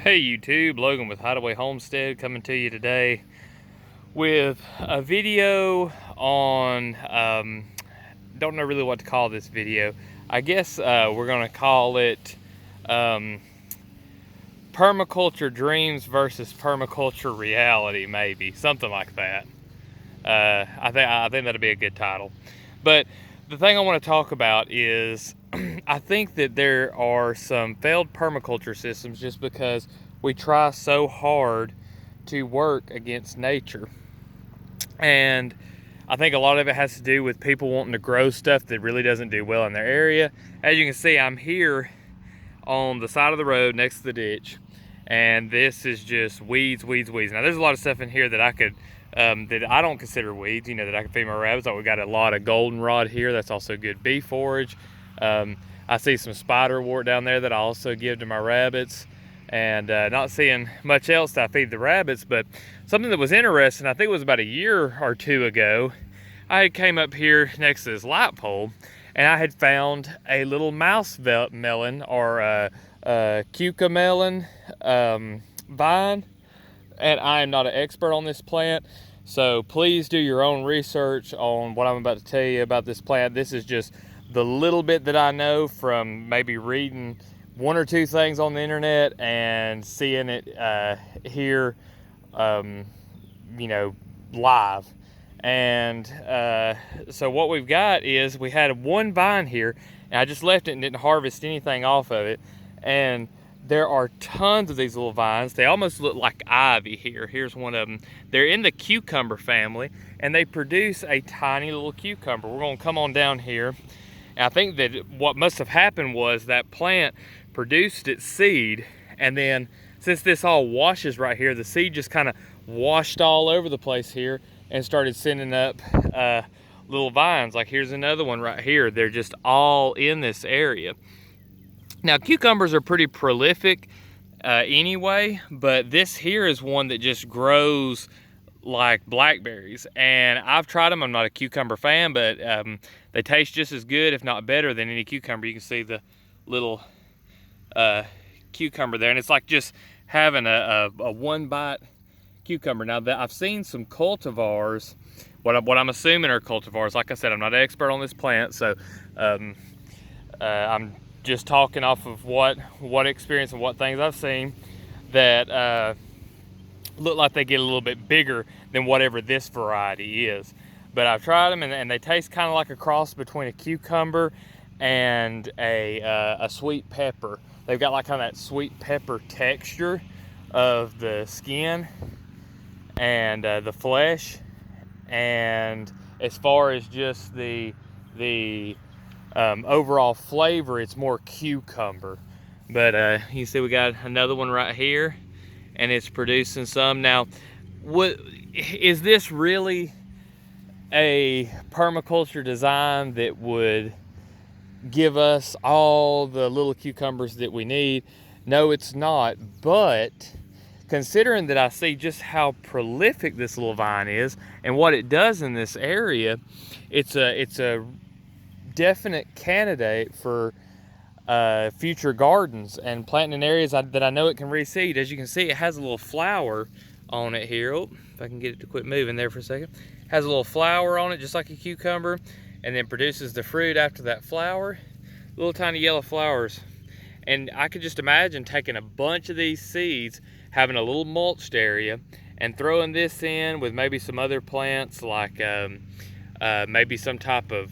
Hey YouTube, Logan with Hideaway Homestead coming to you today with a video on, don't know really what to call this video. I guess we're going to call it Permaculture Dreams versus Permaculture Reality, maybe, something like that. I think that'll be a good title. But the thing I want to talk about is I think that there are some failed permaculture systems just because we try so hard to work against nature. And I think a lot of it has to do with people wanting to grow stuff that really doesn't do well in their area. As you can see, I'm here on the side of the road next to the ditch, and this is just weeds. Now there's a lot of stuff in here that I could that I don't consider weeds, that I can feed my rabbits. Like we got a lot of goldenrod here. That's also good bee forage. I see some spiderwort down there that I also give to my rabbits, and not seeing much else that I feed the rabbits. But something that was interesting, I think it was about a year or two ago, I came up here next to this light pole, and I had found a little mouse melon, or a cucumber melon vine. And I am not an expert on this plant, so please do your own research on what I'm about to tell you about this plant. This is just the little bit that I know from maybe reading one or two things on the internet and seeing it here, live. And so what we've got is we had one vine here, and I just left it and didn't harvest anything off of it. And there are tons of these little vines. They almost look like ivy here. Here's one of them. They're in the cucumber family, and they produce a tiny little cucumber. We're gonna come on down here. And I think that what must have happened was that plant produced its seed, and then since this all washes right here, the seed just kind of washed all over the place here and started sending up little vines. Like here's another one right here. They're just all in this area. Now, cucumbers are pretty prolific anyway, but this here is one that just grows like blackberries. And I've tried them. I'm not a cucumber fan, but they taste just as good, if not better, than any cucumber. You can see the little cucumber there, and it's like just having a one-bite cucumber. Now, I've seen some cultivars, what I'm assuming are cultivars. Like I said, I'm not an expert on this plant, so I'm just talking off of what experience and what things I've seen that look like they get a little bit bigger than whatever this variety is. But I've tried them, and they taste kind of like a cross between a cucumber and a sweet pepper. They've got like kind of that sweet pepper texture of the skin and the flesh. And as far as just the overall flavor, it's more cucumber. But you see we got another one right here, and it's producing some. Now, what is this really a permaculture design that would give us all the little cucumbers that we need? No, it's not. But considering that I see just how prolific this little vine is and what it does in this area, it's a definite candidate for future gardens and planting in areas that I know it can reseed. As you can see, it has a little flower on it here. Oh, if I can get it to quit moving there for a second. It has a little flower on it, just like a cucumber, and then produces the fruit after that flower. Little tiny yellow flowers. And I could just imagine taking a bunch of these seeds, having a little mulched area, and throwing this in with maybe some other plants, like maybe some type of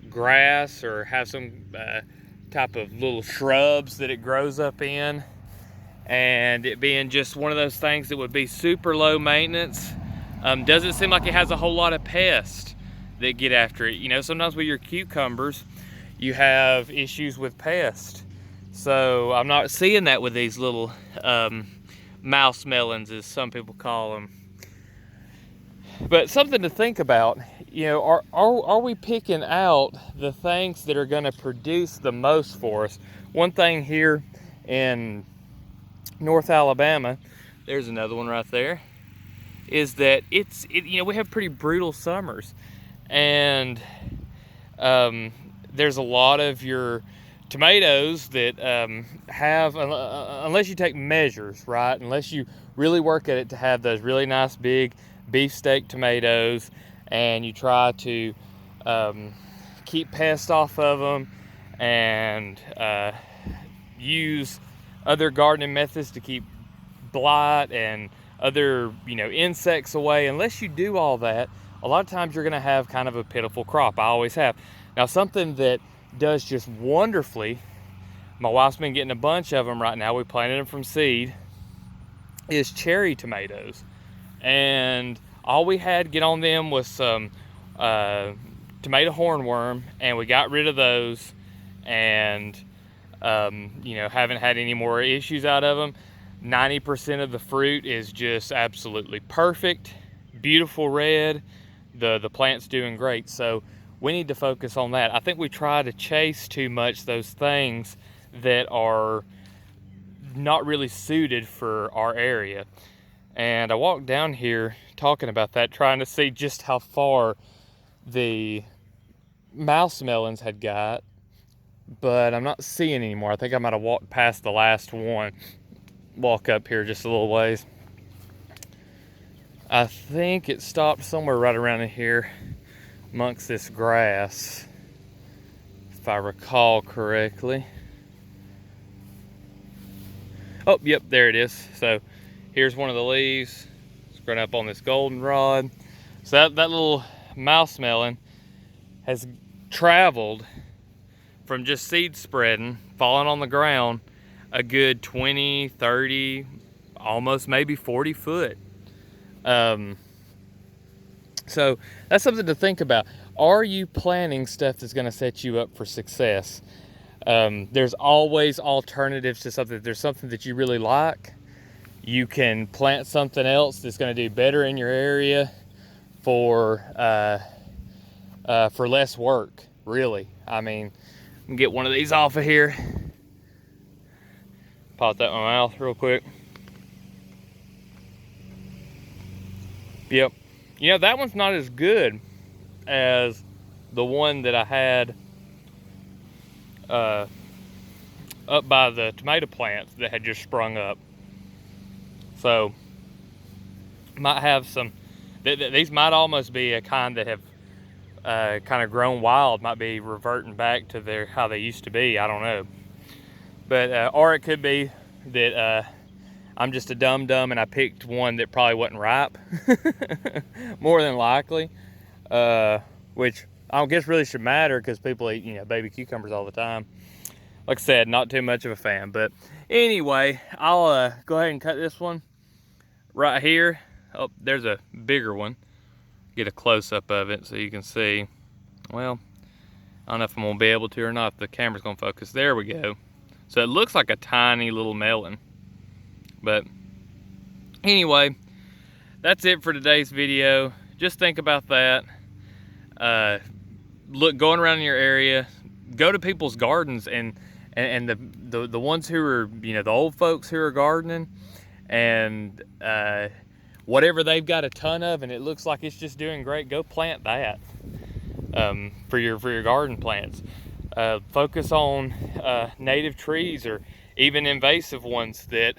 grass, or have some type of little shrubs that it grows up in, and it being just one of those things that would be super low maintenance. Doesn't seem like it has a whole lot of pests that get after it. Sometimes with your cucumbers you have issues with pests, so I'm not seeing that with these little mouse melons, as some people call them. But something to think about, are we picking out the things that are going to produce the most for us? One thing here in North Alabama, there's another one right there, is that we have pretty brutal summers, and there's a lot of your tomatoes that have, unless you take measures, right? Unless you really work at it to have those really nice big beefsteak tomatoes, and you try to keep pests off of them and use other gardening methods to keep blight and other insects away. Unless you do all that, a lot of times you're going to have kind of a pitiful crop. I always have. Now, something that does just wonderfully, my wife's been getting a bunch of them right now, we planted them from seed, is cherry tomatoes. And all we had to get on them was some tomato hornworm, and we got rid of those, and haven't had any more issues out of them. 90% of the fruit is just absolutely perfect, beautiful red. The plant's doing great, so we need to focus on that. I think we try to chase too much those things that are not really suited for our area. And I walked down here talking about that, trying to see just how far the mouse melons had got, but I'm not seeing anymore. I think I might have walked past the last one. Walk up here just a little ways. I think it stopped somewhere right around in here amongst this grass, if I recall correctly. Oh, yep, there it is. So here's one of the leaves. It's growing up on this goldenrod. So that little mouse melon has traveled from just seed spreading, falling on the ground, a good 20, 30, almost maybe 40 foot. So that's something to think about. Are you planting stuff that's going to set you up for success? There's always alternatives to something. If there's something that you really like, you can plant something else that's going to do better in your area for less work, really. I mean, get one of these off of here. Pop that in my mouth real quick. Yep. That one's not as good as the one that I had up by the tomato plants that had just sprung up. So, might have some, these might almost be a kind that have kind of grown wild, might be reverting back to how they used to be. I don't know. But, or it could be that I'm just a dum-dum and I picked one that probably wasn't ripe. More than likely. Which I don't guess really should matter, because people eat, baby cucumbers all the time. Like I said, not too much of a fan. But anyway, I'll go ahead and cut this one right here. Oh, there's a bigger one. Get a close-up of it so you can see. Well, I don't know if I'm going to be able to or not. If the camera's going to focus. There we go. So it looks like a tiny little melon. But anyway, that's it for today's video. Just think about that. Look, going around in your area, go to people's gardens and the ones who are, the old folks who are gardening, and whatever they've got a ton of and it looks like it's just doing great, go plant that for your garden plants. Focus on native trees, or even invasive ones that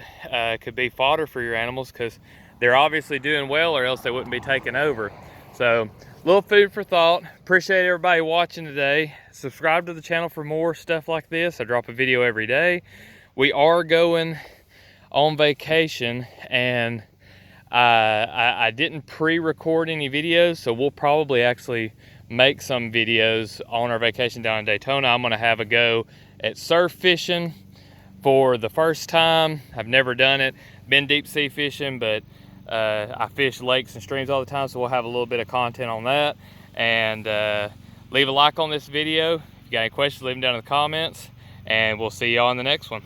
could be fodder for your animals, because they're obviously doing well, or else they wouldn't be taking over. So, little food for thought. Appreciate everybody watching today. Subscribe to the channel for more stuff like this. I drop a video every day. We are going on vacation, and I didn't pre-record any videos, so we'll probably actually make some videos on our vacation down in Daytona. I'm gonna have a go at surf fishing for the first time. I've never done it. Been deep sea fishing, but I fish lakes and streams all the time, so we'll have a little bit of content on that. And leave a like on this video. If you got any questions, leave them down in the comments, and we'll see y'all in the next one.